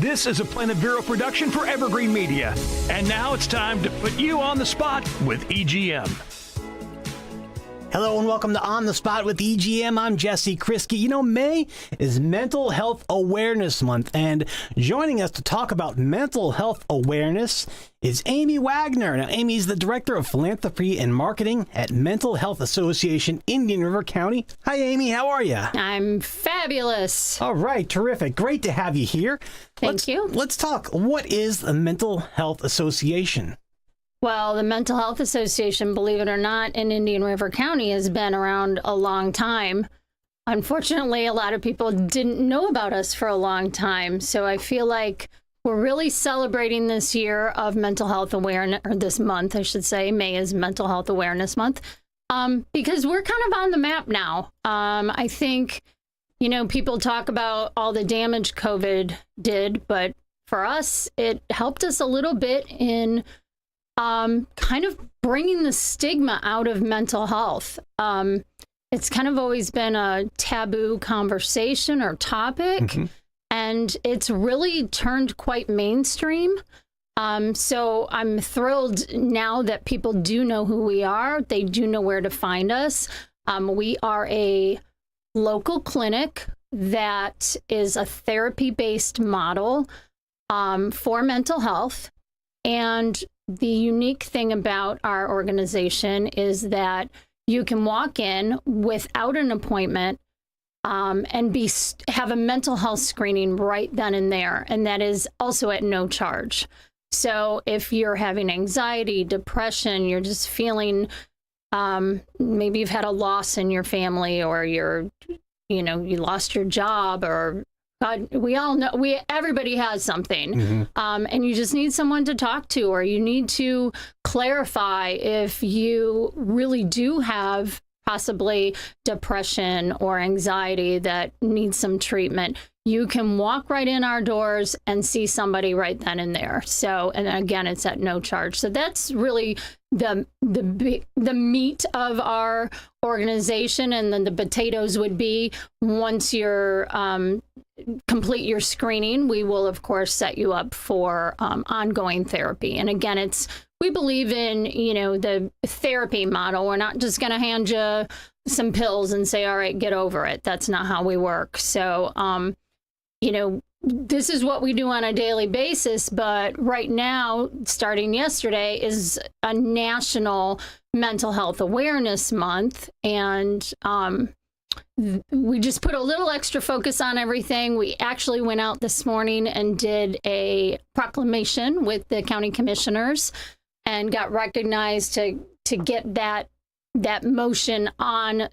This is a Planet Vero production for Evergreen Media. And now it's time to put you on the spot with EGM. Hello and welcome to On the Spot with EGM. I'm Jesse Kriske. You know, May is Mental Health Awareness Month, and joining us to talk about mental health awareness is Amy Wagner. Now, Amy's the Director of Philanthropy and Marketing at Mental Health Association, Indian River County. Hi, Amy. How are you? I'm fabulous. All right. Terrific. Great to have you here. Thank you. Let's talk. What is the Mental Health Association? Well, the Mental Health Association, believe it or not, in Indian River County has been around a long time. Unfortunately, a lot of people didn't know about us for a long time. So I feel like we're really celebrating this year of mental health awareness, or this month, I should say. May is Mental Health Awareness Month, because we're kind of on the map now. I think, you know, people talk about all the damage COVID did, but for us, it helped us a little bit in kind of bringing the stigma out of mental health. It's kind of always been a taboo conversation or topic, and it's really turned quite mainstream. So I'm thrilled now that people do know who we are. They do know where to find us. We are a local clinic that is a therapy-based model for mental health. And the unique thing about our organization is that you can walk in without an appointment and have a mental health screening right then and there. And that is also at no charge. So if you're having anxiety, depression, you're just feeling, maybe you've had a loss in your family, or you lost your job, or God, we all know, everybody has something, and you just need someone to talk to, or you need to clarify if you really do have possibly depression or anxiety that needs some treatment. You can walk right in our doors and see somebody right then and there. So, and again, it's at no charge. So that's really the meat of our organization. And then the potatoes would be, once you're complete your screening, we will of course set you up for ongoing therapy. And again, we believe in, the therapy model. We're not just going to hand you some pills and say, all right, get over it. That's not how we work. So, this is what we do on a daily basis. But right now, starting yesterday, is a National Mental Health Awareness Month. And we just put a little extra focus on everything. We actually went out this morning and did a proclamation with the county commissioners and got recognized to get that motion on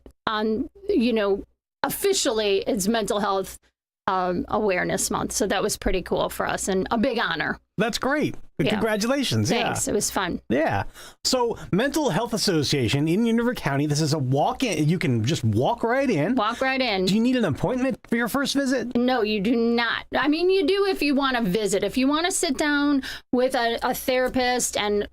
officially it's Mental Health Awareness Month. So that was pretty cool for us and a big honor. That's great. Yeah. Congratulations. Thanks. Yeah. It was fun. Yeah. So Mental Health Association in Indian River County, this is a walk-in. You can just walk right in. Walk right in. Do you need an appointment for your first visit? No, you do not. I mean, you do if you want to visit. If you want to sit down with a therapist and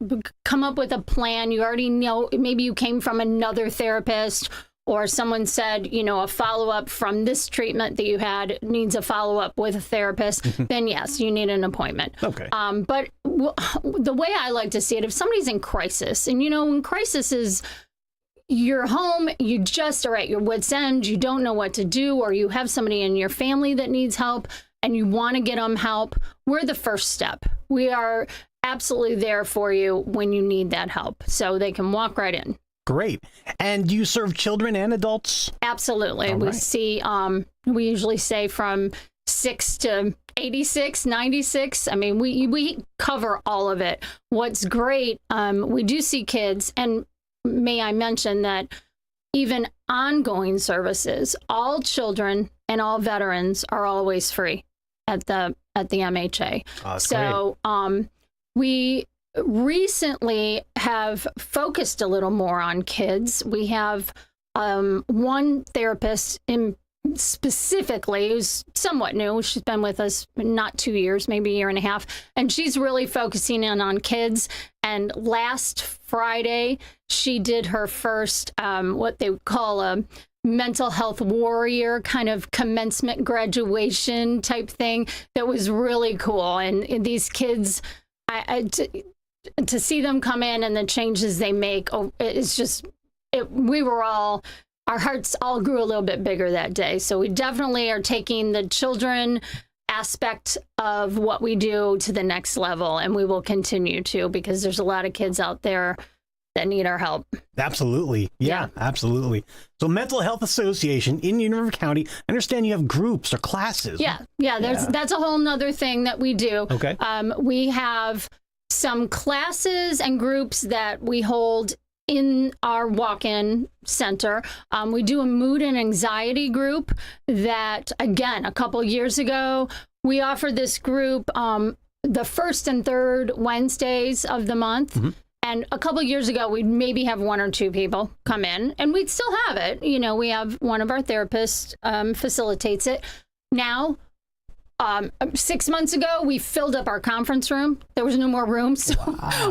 come up with a plan, you already know, maybe you came from another therapist, or someone said, a follow-up from this treatment that you had needs a follow-up with a therapist, then yes, you need an appointment. Okay. But the way I like to see it, if somebody's in crisis, and when crisis is, you're home, you just are at your wit's end, you don't know what to do, or you have somebody in your family that needs help and you want to get them help, we're the first step. We are absolutely there for you when you need that help. So they can walk right in. Great. And do you serve children and adults? Absolutely. We see, we usually say from 6 to 86, 96. I mean, we cover all of it. What's great, we do see kids, and may I mention that even ongoing services, all children and all veterans are always free at the MHA. Oh, that's so great. We recently have focused a little more on kids. We have one therapist specifically who's somewhat new. She's been with us not 2 years, maybe a year and a half, and she's really focusing in on kids. And last Friday, she did her first what they call a mental health warrior kind of commencement graduation type thing that was really cool. And these kids, to see them come in and the changes they make, it's just, our hearts all grew a little bit bigger that day. So we definitely are taking the children aspect of what we do to the next level, and we will continue to, because there's a lot of kids out there that need our help. Absolutely. Yeah, absolutely. So Mental Health Association in Indian River County, I understand you have groups or classes. That's a whole nother thing that we do. Okay. We have some classes and groups that we hold in our walk-in center. We do a mood and anxiety group that, again, a couple years ago, we offered this group the first and third Wednesdays of the month. Mm-hmm. And a couple years ago, we'd maybe have one or two people come in, and we'd still have it. You know, we have one of our therapists facilitates it. Now, 6 months ago, we filled up our conference room. There was no more room, so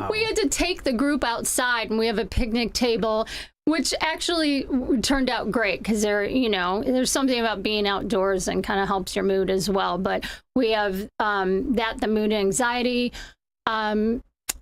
we had to take the group outside, and we have a picnic table, which actually turned out great, because there's something about being outdoors and kind of helps your mood as well. But we have the mood and anxiety.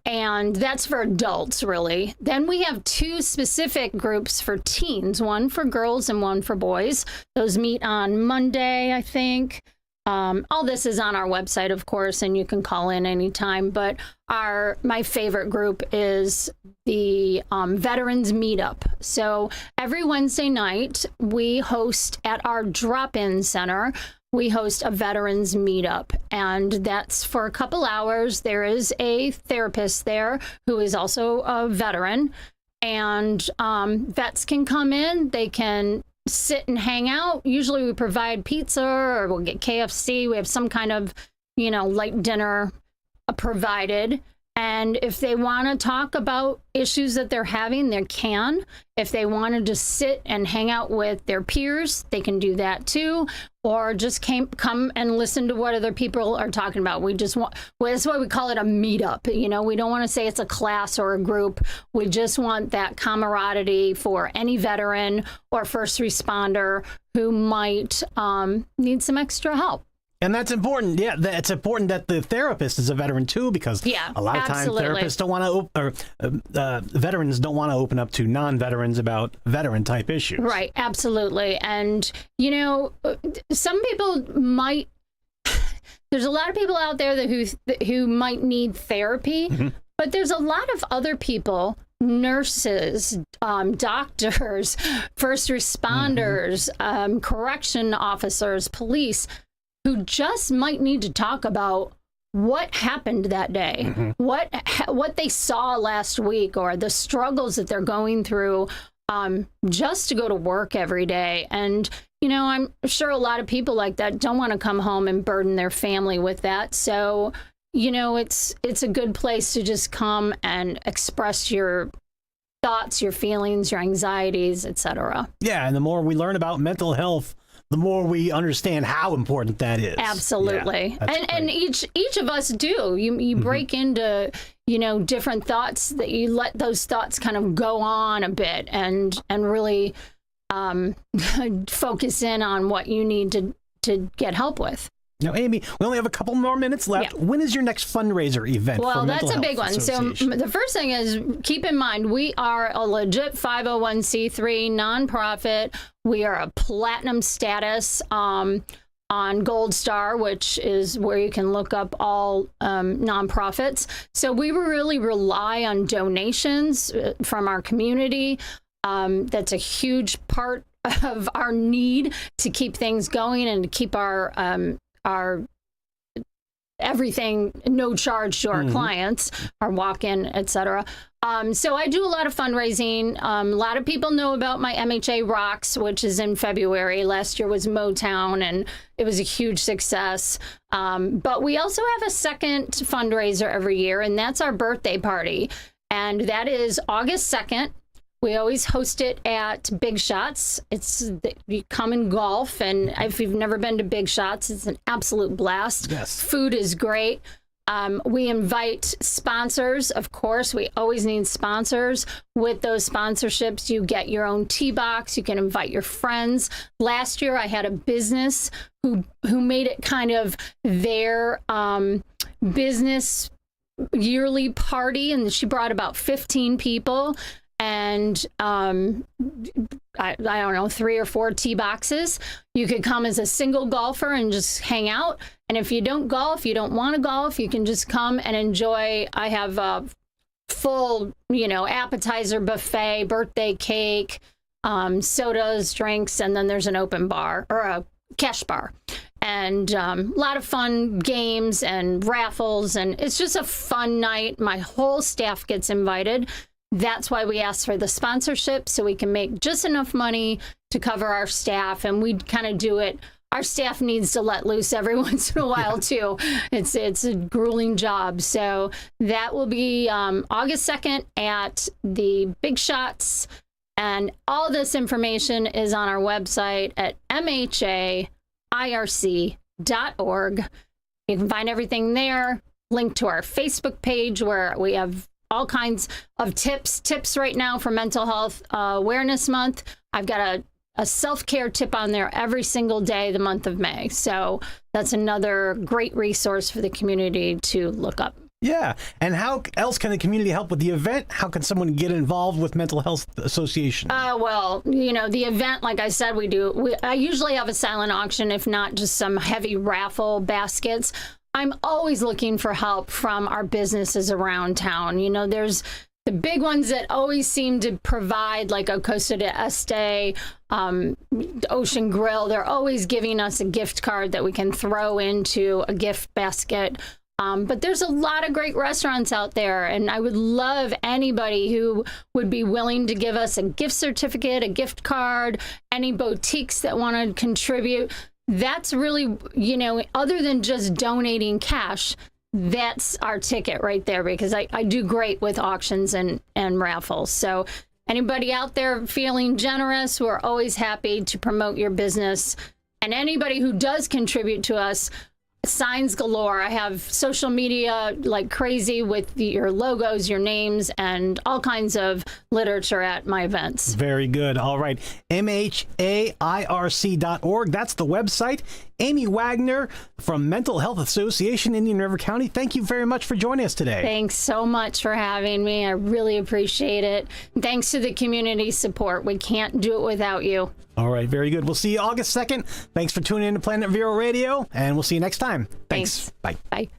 And that's for adults, really. Then we have two specific groups for teens, one for girls and one for boys. Those meet on Monday, I think. All this is on our website, of course, and you can call in anytime. But my favorite group is the Veterans Meetup. So every Wednesday night, we host at our drop-in center. We host a veterans meetup, and that's for a couple hours. There is a therapist there who is also a veteran, and vets can come in. They can sit and hang out. Usually we provide pizza, or we'll get KFC. We have some kind of, light dinner provided. And if they want to talk about issues that they're having, they can. If they want to just sit and hang out with their peers, they can do that too. Or just come and listen to what other people are talking about. That's why we call it a meetup. We don't want to say it's a class or a group. We just want that camaraderie for any veteran or first responder who might need some extra help. And that's important. Yeah, it's important that the therapist is a veteran too, because a lot of times therapists don't want to, veterans don't want to open up to non-veterans about veteran type issues. Right, absolutely. And, some people might, there's a lot of people out there who might need therapy, mm-hmm. but there's a lot of other people, nurses, doctors, first responders, mm-hmm. Correction officers, police, who just might need to talk about what happened that day, mm-hmm. what they saw last week, or the struggles that they're going through just to go to work every day. And, I'm sure a lot of people like that don't want to come home and burden their family with that. So, it's a good place to just come and express your thoughts, your feelings, your anxieties, etc. Yeah, and the more we learn about mental health, the more we understand how important that is. Absolutely. Yeah, and each of us do. You mm-hmm. break into, different thoughts, that you let those thoughts kind of go on a bit and really focus in on what you need to get help with. Now, Amy, we only have a couple more minutes left. Yeah. When is your next fundraiser event? Well, that's a big one. So the first thing is, keep in mind, we are a legit 501c3 nonprofit. We are a platinum status on Gold Star, which is where you can look up all nonprofits. So we really rely on donations from our community. That's a huge part of our need to keep things going and to keep our everything no charge to our mm-hmm. clients, our walk-in, etc. So I do a lot of fundraising. A lot of people know about my MHA Rocks, which is in February. Last year was Motown, and it was a huge success. But we also have a second fundraiser every year, and that's our birthday party. And that is August 2nd. We always host it at Big Shots. You come and golf, and if you've never been to Big Shots, it's an absolute blast. Yes. Food is great. We invite sponsors, of course. We always need sponsors. With those sponsorships, you get your own tea box. You can invite your friends. Last year, I had a business who made it kind of their business yearly party, and she brought about 15 people. And I don't know, 3 or 4 tee boxes. You could come as a single golfer and just hang out. And if you don't golf, you don't want to golf, you can just come and enjoy. I have a full, appetizer buffet, birthday cake, sodas, drinks, and then there's an open bar or a cash bar. And a lot of fun games and raffles. And it's just a fun night. My whole staff gets invited. That's why we ask for the sponsorship, so we can make just enough money to cover our staff. And we kind of do it. Our staff needs to let loose every once in a while, too. It's a grueling job. So that will be August 2nd at the Big Shots. And all this information is on our website at mhairc.org. You can find everything there. Link to our Facebook page where we have all kinds of tips right now for Mental Health Awareness Month. I've got a self-care tip on there every single day the month of May. So that's another great resource for the community to look up. Yeah. And how else can the community help with the event? How can someone get involved with Mental Health Association? Well, the event, like I said, I usually have a silent auction, if not just some heavy raffle baskets. I'm always looking for help from our businesses around town. There's the big ones that always seem to provide, like a Costa de Este, Ocean Grill. They're always giving us a gift card that we can throw into a gift basket. But there's a lot of great restaurants out there, and I would love anybody who would be willing to give us a gift certificate, a gift card, any boutiques that want to contribute. That's really, other than just donating cash, that's our ticket right there, because I do great with auctions and raffles. So anybody out there feeling generous, we're always happy to promote your business. And anybody who does contribute to us, signs galore. I have social media like crazy with your logos, your names, and all kinds of literature at my events. Very good. All right. mhairc.org. That's the website. Amy Wagner from Mental Health Association, Indian River County. Thank you very much for joining us today. Thanks so much for having me. I really appreciate it. Thanks to the community support. We can't do it without you. All right. Very good. We'll see you August 2nd. Thanks for tuning in to Planet Vero Radio, and we'll see you next time. Thanks. Bye. Bye.